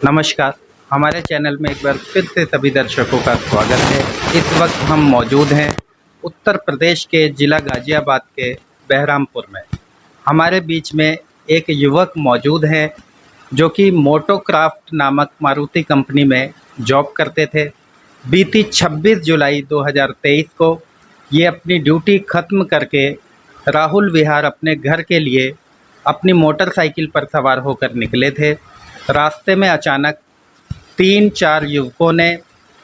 नमस्कार, हमारे चैनल में एक बार फिर से सभी दर्शकों का स्वागत है। इस वक्त हम मौजूद हैं उत्तर प्रदेश के ज़िला गाज़ियाबाद के बहरामपुर में। हमारे बीच में एक युवक मौजूद हैं जो कि मोटोक्राफ्ट नामक मारुति कंपनी में जॉब करते थे। बीती 26 जुलाई 2023 को ये अपनी ड्यूटी ख़त्म करके राहुल विहार अपने घर के लिए अपनी मोटरसाइकिल पर सवार होकर निकले थे। रास्ते में अचानक 3-4 युवकों ने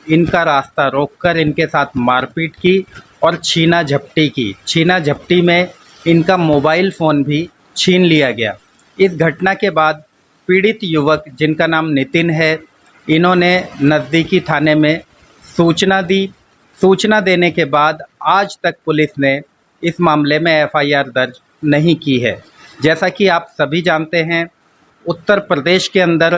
इनका रास्ता रोककर इनके साथ मारपीट की और छीना झपटी की। छीना झपटी में इनका मोबाइल फ़ोन भी छीन लिया गया। इस घटना के बाद पीड़ित युवक, जिनका नाम नितिन है, इन्होंने नज़दीकी थाने में सूचना दी। सूचना देने के बाद आज तक पुलिस ने इस मामले में एफआईआर दर्ज नहीं की है। जैसा कि आप सभी जानते हैं, उत्तर प्रदेश के अंदर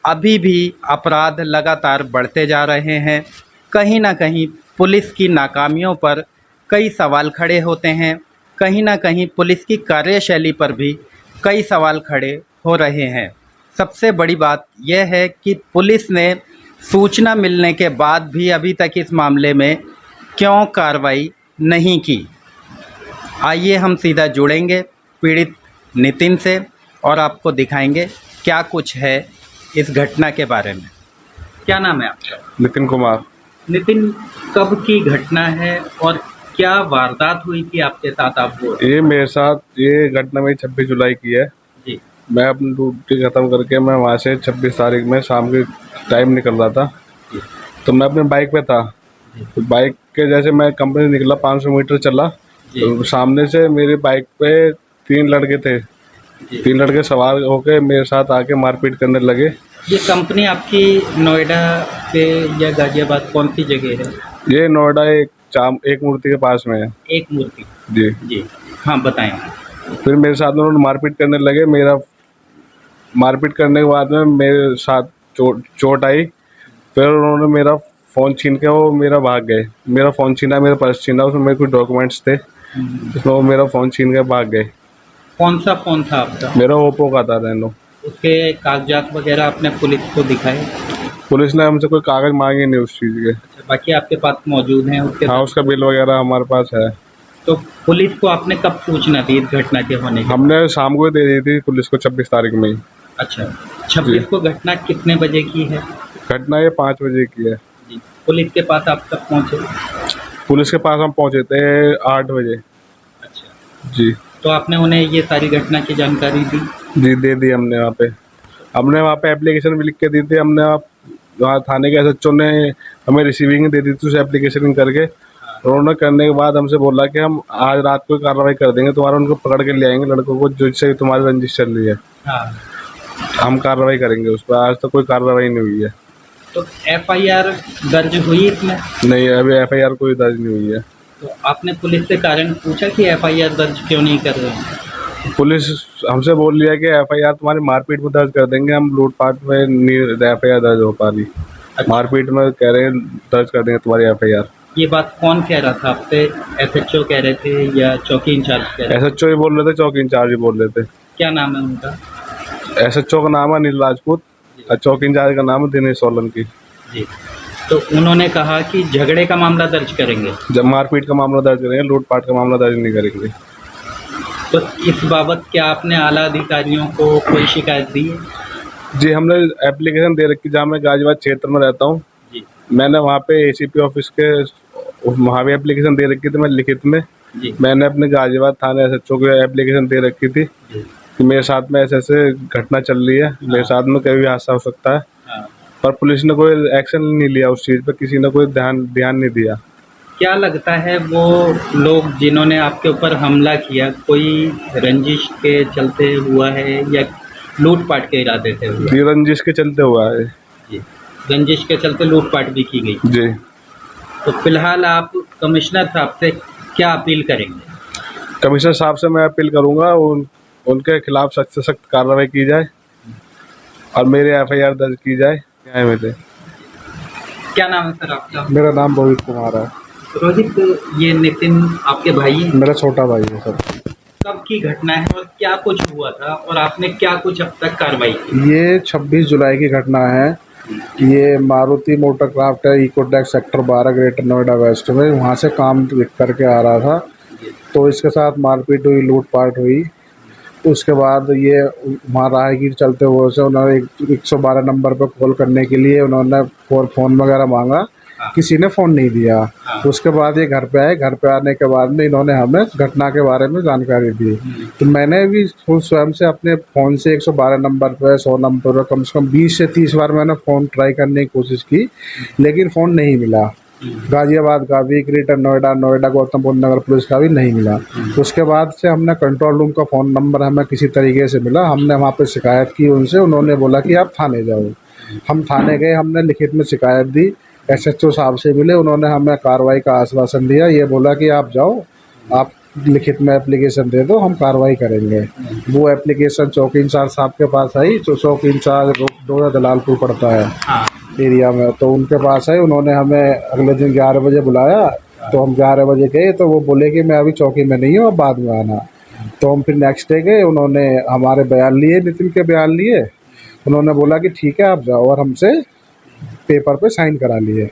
अभी भी अपराध लगातार बढ़ते जा रहे हैं। कहीं ना कहीं पुलिस की नाकामियों पर कई सवाल खड़े होते हैं। कहीं ना कहीं पुलिस की कार्यशैली पर भी कई सवाल खड़े हो रहे हैं। सबसे बड़ी बात यह है कि पुलिस ने सूचना मिलने के बाद भी अभी तक इस मामले में क्यों कार्रवाई नहीं की। आइए हम सीधा जुड़ेंगे पीड़ित नितिन से और आपको दिखाएंगे क्या कुछ है इस घटना के बारे में। क्या नाम है आपका? नितिन कुमार। नितिन, कब की घटना है और क्या वारदात हुई थी आपके साथ? आप वो ये मेरे साथ ये घटना मेरी 26 जुलाई की है जी। मैं अपनी ड्यूटी ख़त्म करके मैं वहाँ से 26 तारीख में शाम के टाइम निकल रहा था। तो मैं अपने बाइक पे था। तो बाइक के जैसे मैं कंपनी से निकला, 500 मीटर चला, तो सामने से मेरी बाइक पे 3 लड़के थे। 3 लड़के सवार होके मेरे साथ आके मारपीट करने लगे। ये कंपनी आपकी नोएडा पे या गाजियाबाद कौन सी जगह है? ये नोएडा एक मूर्ति के पास में है। एक मूर्ति। जी जी हाँ, बताएं। फिर मेरे साथ उन्होंने मारपीट करने लगे। मेरा मारपीट करने के बाद में मेरे साथ चोट आई। फिर उन्होंने मेरा फ़ोन छीन के वो मेरा भाग गए। मेरा फ़ोन छीना, मेरा पर्स छीना, उसमें मेरे कुछ डॉक्यूमेंट्स थे, उसमें वो मेरा फ़ोन छीन के भाग गए। कौन सा फ़ोन था आपका? मेरा ओप्पो का था, रेनो। उसके कागजात वगैरह आपने पुलिस को दिखाए? पुलिस ने हमसे कोई कागज़ मांगे नहीं उस चीज़ के। अच्छा, बाकी आपके पास मौजूद हैं उसके? हाँ, उसका बिल वगैरह हमारे पास है। तो पुलिस को आपने कब सूचना दी इस घटना के होने की? हमने शाम को दे दी थी पुलिस को, 26 तारीख में ही। अच्छा, 26 को घटना कितने बजे की है? घटना ये 5 बजे की है। जी। पुलिस के पास आप कब पहुँचे? पुलिस के पास हम पहुँचे थे 8 बजे। अच्छा जी। तो आपने उन्हें ये सारी घटना की जानकारी दी? जी, दे दी हमने। वहाँ पे एप्लीकेशन भी लिख के दी थी हमने। वहाँ थाने के एसएचओ ने हमें रिसीविंग दे दी थी उस एप्लीकेशन करके। उन्होंने करने के बाद हमसे बोला कि हम आज रात को कार्रवाई कर देंगे तुम्हारा, उनको पकड़ के ले आएंगे लड़कों को जिससे तुम्हारी रंजिश चल रही है। हाँ। हम कार्रवाई करेंगे उस पर। आज तक कोई कार्रवाई नहीं हुई है। तो एफआईआर दर्ज हुई इसमें? नहीं, अभी एफआईआर कोई दर्ज नहीं हुई है। तो आपने पुलिस से कारण पूछा कि एफआईआर दर्ज क्यों नहीं कर रहे हैं? पुलिस हमसे बोल लिया कि एफआईआर तुम्हारी मारपीट में दर्ज कर देंगे, हम लूटपाट में नहीं एफआईआर दर्ज हो पा रही। मारपीट में कह रहे हैं दर्ज कर देंगे तुम्हारी एफआईआर। ये बात कौन कह रहा था आपसे? एसएचओ कह रहे थे या चौकी इंचार्ज कह रहे थे? एसएचओ ही बोल रहे थे, चौकी इंचार्ज ही बोल रहे थे। क्या नाम है उनका? एसएचओ का नाम है अनिल राजपूत और चौकी इंचार्ज का नाम है दिनेश सोलंकी। जी। तो उन्होंने कहा कि झगड़े का मामला दर्ज करेंगे, जब मारपीट का मामला दर्ज करेंगे, लूटपाट का मामला दर्ज नहीं करेंगे। तो इस बाबत क्या आपने आला अधिकारियों को कोई शिकायत दी है? जी, हमने एप्लीकेशन दे रखी, जहाँ मैं गाजियाबाद क्षेत्र में रहता हूँ। जी। मैंने वहाँ पे एसीपी ऑफिस के वहाँ भी एप्लीकेशन दे रखी थी मैं लिखित में। जी। मैंने अपने गाजियाबाद थाने एसएचओ को एप्लीकेशन दे रखी थी कि मेरे साथ में ऐसे घटना चल रही है, मेरे साथ में कभी भी हादसा हो सकता है। हाँ। पर पुलिस ने कोई एक्शन नहीं लिया उस चीज़ पे, किसी ने कोई ध्यान नहीं दिया। क्या लगता है वो लोग जिन्होंने आपके ऊपर हमला किया, कोई रंजिश के चलते हुआ है या लूटपाट के इरादे से हुआ? ये रंजिश के चलते हुआ है। जी। रंजिश के चलते लूटपाट भी की गई। जी। तो फिलहाल आप कमिश्नर साहब से क्या अपील करेंगे? कमिश्नर साहब से मैं अपील करूंगा उनके खिलाफ सख्त से सख्त कार्रवाई की जाए और मेरे एफआईआर दर्ज की जाए। मेरे क्या नाम है सर आपका? मेरा नाम रोहित कुमार है। रोहित, ये नितिन आपके भाई हैं? मेरा छोटा भाई है सर। कब की घटना है और क्या कुछ हुआ था और आपने क्या कुछ अब तक कार्रवाई की? ये 26 जुलाई की घटना है। ये मारुति मोटर क्राफ्ट है, Ecotech sector 12 greater Noida west में। वहाँ से काम करके आ रहा था, तो इसके साथ मारपीट हुई, लूटपाट हुई। उसके बाद ये वहाँ राहगीर चलते हुए से उन्होंने 112 नंबर पर कॉल करने के लिए उन्होंने फ़ोन वगैरह मांगा। हाँ। किसी ने फ़ोन नहीं दिया। हाँ। उसके बाद ये घर पे आए। घर पे आने के बाद में इन्होंने हमें घटना के बारे में जानकारी दी। तो मैंने भी खुद स्वयं से अपने फ़ोन से 112 नंबर पर, 100 नंबर पर कम से कम 20 से 30 बार मैंने फ़ोन ट्राई करने की कोशिश की, लेकिन फ़ोन नहीं मिला। गाज़ियाबाद का भी, ग्रेटर नोएडा, नोएडा गौतम बुद्ध नगर पुलिस का भी नहीं मिला। उसके बाद से हमने कंट्रोल रूम का फ़ोन नंबर हमें किसी तरीके से मिला। हमने वहाँ पे शिकायत की उनसे। उन्होंने बोला कि आप थाने जाओ। हम थाने गए, हमने लिखित में शिकायत दी। एसएचओ साहब से मिले, उन्होंने हमें कार्रवाई का आश्वासन दिया। ये बोला कि आप जाओ, आप लिखित में एप्लीकेशन दे दो, हम कार्रवाई करेंगे। वो एप्लीकेशन चौकी इंचार्ज साहब के पास आई। जो चौकी इंचार्ज डोरा दलालपुर पड़ता है हाँ। एरिया में, तो उनके पास है। उन्होंने हमें अगले दिन 11 बजे बुलाया। तो हम 11 बजे गए, तो वो बोले कि मैं अभी चौकी में नहीं हूँ, अब बाद में आना। तो हम फिर नेक्स्ट डे गए। उन्होंने हमारे बयान लिए, नितिन के बयान लिए। उन्होंने बोला कि ठीक है आप जाओ, और हमसे पेपर पे साइन करा लिए।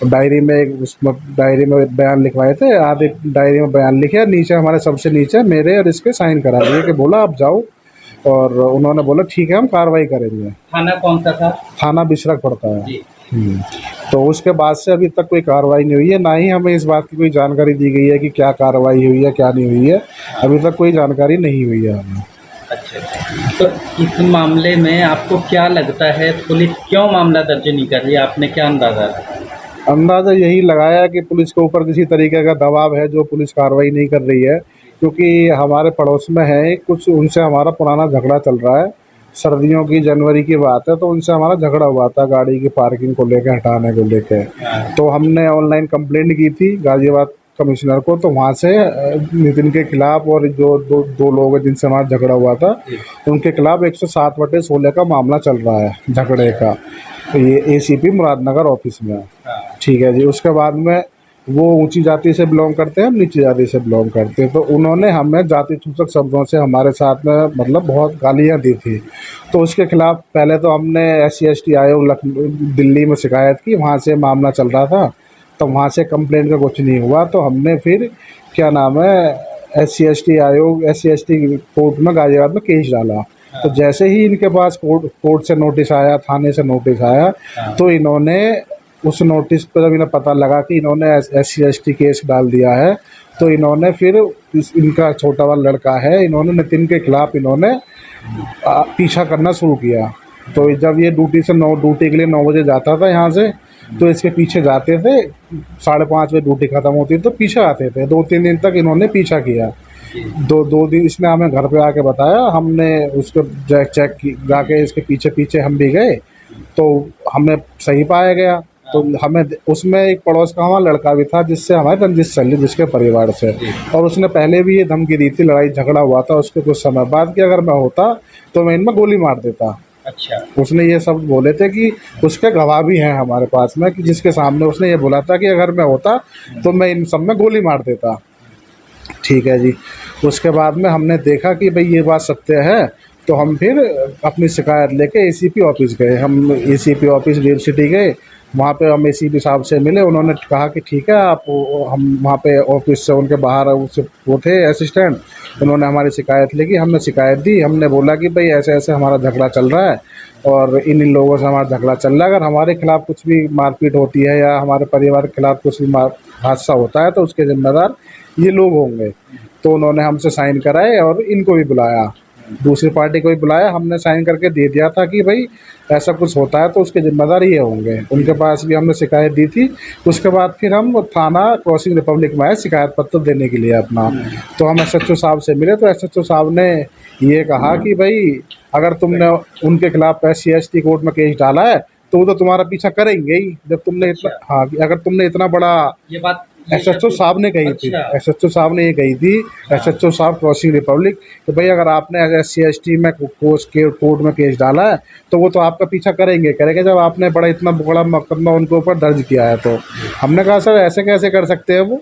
डायरी में, उसमें डायरी में बयान लिखवाए थे। आधे डायरी में बयान लिखे, नीचे हमारे सबसे नीचे मेरे और इसके साइन करा लिए कि बोला आप जाओ। और उन्होंने बोला ठीक है हम कार्रवाई करेंगे। थाना कौन सा था? थाना बिसरख पड़ता है। जी। तो उसके बाद से अभी तक कोई कार्रवाई नहीं हुई है, ना ही हमें इस बात की कोई जानकारी दी गई है कि क्या कार्रवाई हुई है, क्या नहीं हुई है। अभी तक कोई जानकारी नहीं हुई है हमें। अच्छा, तो इस मामले में आपको क्या लगता है पुलिस क्यों मामला दर्ज नहीं कर रही है? आपने क्या अंदाज़ा लगाया? अंदाज़ा यही लगाया कि पुलिस के ऊपर किसी तरीके का दबाव है, जो पुलिस कार्रवाई नहीं कर रही है। क्योंकि हमारे पड़ोस में है कुछ, उनसे हमारा पुराना झगड़ा चल रहा है। सर्दियों की जनवरी की बात है, तो उनसे हमारा झगड़ा हुआ था गाड़ी की पार्किंग को लेकर, हटाने को लेकर। तो हमने ऑनलाइन कंप्लेंट की थी गाज़ियाबाद कमिश्नर को। तो वहाँ से नितिन के खिलाफ और जो दो लोग हैं जिनसे हमारा झगड़ा हुआ था, उनके खिलाफ 107/16 का मामला चल रहा है झगड़े का। तो ये एसीपी मुरादनगर ऑफिस में है। ठीक है जी। उसके बाद में वो ऊंची जाति से बिलोंग करते हैं, हम नीची जाति से बिलोंग करते हैं। तो उन्होंने हमें जाति सूचक शब्दों से हमारे साथ में मतलब बहुत गालियाँ दी थी। तो उसके खिलाफ पहले तो हमने SC/ST आयोग दिल्ली में शिकायत की। वहाँ से मामला चल रहा था, तो वहाँ से कंप्लेंट का कुछ नहीं हुआ। तो हमने फिर क्या नाम है, SC/ST आयोग, SC/ST कोर्ट में गाज़ियाबाद में केस डाला। तो जैसे ही इनके पास कोर्ट से नोटिस आया, थाने से नोटिस आया, तो इन्होंने उस नोटिस पर जब इन्हें पता लगा कि इन्होंने SC/ST केस डाल दिया है, तो इन्होंने फिर इनका छोटा वाला लड़का है, इन्होंने नितिन के खिलाफ इन्होंने पीछा करना शुरू किया। तो जब ये ड्यूटी के लिए 9 बजे जाता था यहाँ से, तो इसके पीछे जाते थे। 5:30 बजे ड्यूटी ख़त्म होती तो पीछे आते थे। 2-3 दिन तक इन्होंने पीछा किया। दो दिन इसने हमें घर पे आके बताया। हमने उसको चेक की, जाके इसके पीछे पीछे हम भी गए, तो हमें सही पाया गया। तो हमें उसमें एक पड़ोस का हमारा लड़का भी था जिससे हमारी रंजिश चल रही, जिसके परिवार से। और उसने पहले भी ये धमकी दी थी, लड़ाई झगड़ा हुआ था उसके कुछ समय बाद, कि अगर मैं होता तो मैं इनमें गोली मार देता। अच्छा। उसने ये सब बोले थे कि उसके गवाह भी हैं हमारे पास में, कि जिसके सामने उसने ये बोला था कि अगर मैं होता तो मैं इन सब में गोली मार देता। ठीक है जी। उसके बाद में हमने देखा कि भाई ये बात सत्य है, तो हम फिर अपनी शिकायत लेके ACP ऑफिस गए। हम ACP ऑफिस ड्रीम सिटी गए। वहाँ पे हम ACP साहब से मिले। उन्होंने कहा कि ठीक है आप, हम वहाँ पे ऑफिस से उनके बाहर वो थे असिस्टेंट, उन्होंने हमारी शिकायत लिखी। हमने शिकायत दी। हमने बोला कि भाई ऐसे ऐसे हमारा झगड़ा चल रहा है और इन लोगों से हमारा झगड़ा चल रहा है। अगर हमारे खिलाफ कुछ भी मारपीट होती है या हमारे परिवार के खिलाफ कुछ भी हादसा होता है, तो उसके जिम्मेदार ये लोग होंगे। तो उन्होंने हमसे साइन कराए और इनको भी बुलाया, दूसरी पार्टी को भी बुलाया। हमने साइन करके दे दिया था कि भाई ऐसा कुछ होता है तो उसके जिम्मेदार ये होंगे। उनके पास भी हमने शिकायत दी थी। उसके बाद फिर हम थाना क्रॉसिंग रिपब्लिक में आए शिकायत पत्र देने के लिए अपना। तो हम SHO साहब से मिले, तो SHO साहब ने ये कहा कि भाई अगर तुमने उनके खिलाफ SC/ST कोर्ट में केस डाला है, तो वो तो तुम्हारा पीछा करेंगे ही। जब तुमने इतना, हाँ, अगर तुमने इतना बड़ा, ये बात SHO साहब ने कही थी। अच्छा। SHO साहब ने ये कही थी, SHO साहब क्रॉसिंग रिपब्लिक, कि भाई अगर आपने SC/ST में कोर्ट में केस डाला है, तो वो तो आपका पीछा करेंगे जब आपने इतना बड़ा मुकदमा उनके ऊपर दर्ज किया है। तो हमने कहा सर ऐसे कैसे कर सकते हैं वो,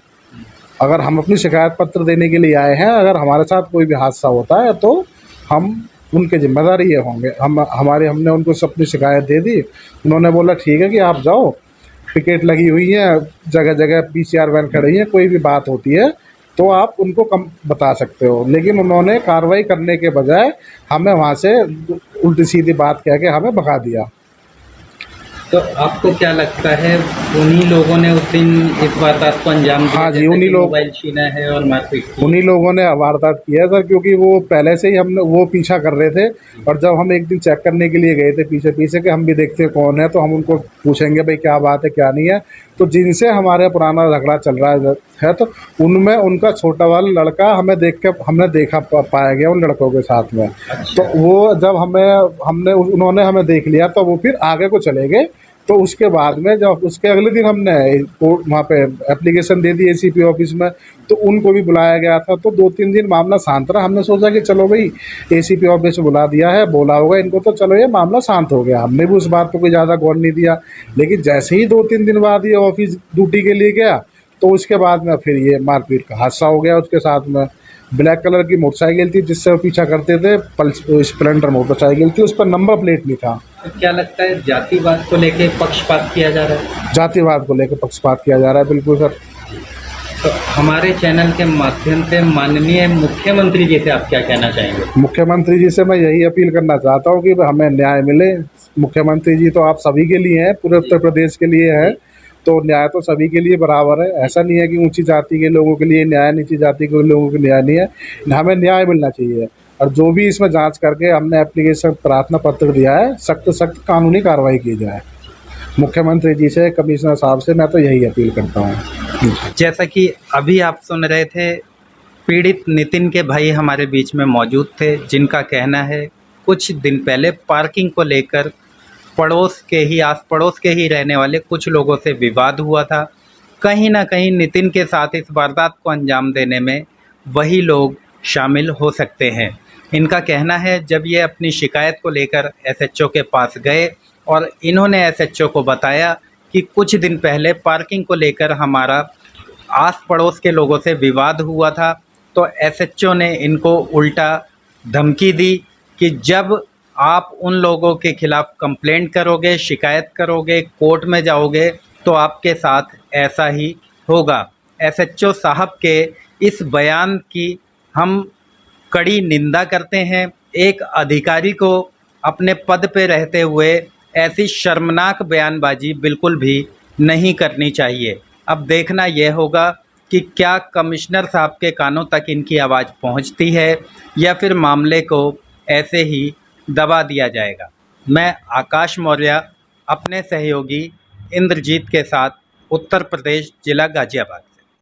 अगर हम अपनी शिकायत पत्र देने के लिए आए हैं, अगर हमारे साथ कोई भी हादसा होता है तो हम उनके ज़िम्मेदार ये होंगे। हमने उनको अपनी शिकायत दे दी, उन्होंने बोला ठीक है कि आप जाओ, पिकेट लगी हुई है, जगह जगह पीसीआर वैन खड़ी है, कोई भी बात होती है तो आप उनको कम बता सकते हो। लेकिन उन्होंने कार्रवाई करने के बजाय हमें वहाँ से उल्टी सीधी बात कह के हमें भगा दिया। तो आपको क्या लगता है उन्हीं लोगों ने उस दिन इस वारदात को अंजाम दिया? हाँ जी, जैसे उन्हीं कि लोग मोबाइल छीना है और मारपीट की। उन्हीं लोगों ने वारदात किया है सर, क्योंकि वो पहले से ही हमने वो पीछा कर रहे थे। और जब हम एक दिन चेक करने के लिए गए थे पीछे पीछे कि हम भी देखते हैं कौन है, तो हम उनको पूछेंगे भाई क्या बात है क्या नहीं है। तो जिनसे हमारे पुराना झगड़ा चल रहा है तो उनमें उनका छोटा वाला लड़का हमें देख के हमने देखा पाया गया उन लड़कों के साथ में। तो वो जब हमने उन्होंने हमें देख लिया तो वो फिर आगे को चले गए। तो उसके बाद में जब उसके अगले दिन हमने कोर्ट वहाँ पे एप्लीकेशन दे दी एसीपी ऑफिस में, तो उनको भी बुलाया गया था। तो 2-3 दिन मामला शांत रहा। हमने सोचा कि चलो भाई एसीपी ऑफिस में बुला दिया है, बोला होगा इनको, तो चलो ये मामला शांत हो गया। हमने भी उस बात पर कोई ज़्यादा गौर नहीं दिया। लेकिन जैसे ही 2-3 दिन बाद ये ऑफिस ड्यूटी के लिए गया तो उसके बाद में फिर ये मारपीट का हादसा हो गया उसके साथ में। ब्लैक कलर की मोटरसाइकिल थी जिससे वो पीछा करते थे, स्प्लेंडर मोटरसाइकिल थी, उस पर नंबर प्लेट नहीं था। तो क्या लगता है जातिवाद को लेके पक्षपात किया जा रहा है? जातिवाद को लेकर पक्षपात किया जा रहा है, बिल्कुल सर। तो हमारे चैनल के माध्यम से माननीय मुख्यमंत्री जी से आप क्या कहना चाहेंगे? मुख्यमंत्री जी से मैं यही अपील करना चाहता हूँ कि हमें न्याय मिले। मुख्यमंत्री जी तो आप सभी के लिए हैं, पूरे उत्तर प्रदेश के लिए है, तो न्याय तो सभी के लिए बराबर है। ऐसा नहीं है कि ऊंची जाति के लोगों के लिए न्याय, नीची जाति के लोगों के लिए न्याय नहीं है। हमें न्याय मिलना चाहिए। और जो भी इसमें जांच करके हमने एप्लीकेशन प्रार्थना पत्र दिया है, सख्त सख्त कानूनी कार्रवाई की जाए। मुख्यमंत्री जी से, कमिश्नर साहब से मैं तो यही अपील करता हूँ। जैसा कि अभी आप सुन रहे थे, पीड़ित नितिन के भाई हमारे बीच में मौजूद थे, जिनका कहना है कुछ दिन पहले पार्किंग को लेकर आस पड़ोस के ही रहने वाले कुछ लोगों से विवाद हुआ था। कहीं ना कहीं नितिन के साथ इस वारदात को अंजाम देने में वही लोग शामिल हो सकते हैं। इनका कहना है जब ये अपनी शिकायत को लेकर एसएचओ के पास गए और इन्होंने एसएचओ को बताया कि कुछ दिन पहले पार्किंग को लेकर हमारा आस पड़ोस के लोगों से विवाद हुआ था, तो एसएचओ ने इनको उल्टा धमकी दी कि जब आप उन लोगों के खिलाफ कंप्लेंट करोगे, शिकायत करोगे, कोर्ट में जाओगे तो आपके साथ ऐसा ही होगा। एसएचओ साहब के इस बयान की हम कड़ी निंदा करते हैं। एक अधिकारी को अपने पद पे रहते हुए ऐसी शर्मनाक बयानबाजी बिल्कुल भी नहीं करनी चाहिए। अब देखना यह होगा कि क्या कमिश्नर साहब के कानों तक इनकी आवाज़ पहुंचती है या फिर मामले को ऐसे ही दबा दिया जाएगा। मैं आकाश मौर्य अपने सहयोगी इंद्रजीत के साथ, उत्तर प्रदेश, जिला गाजियाबाद।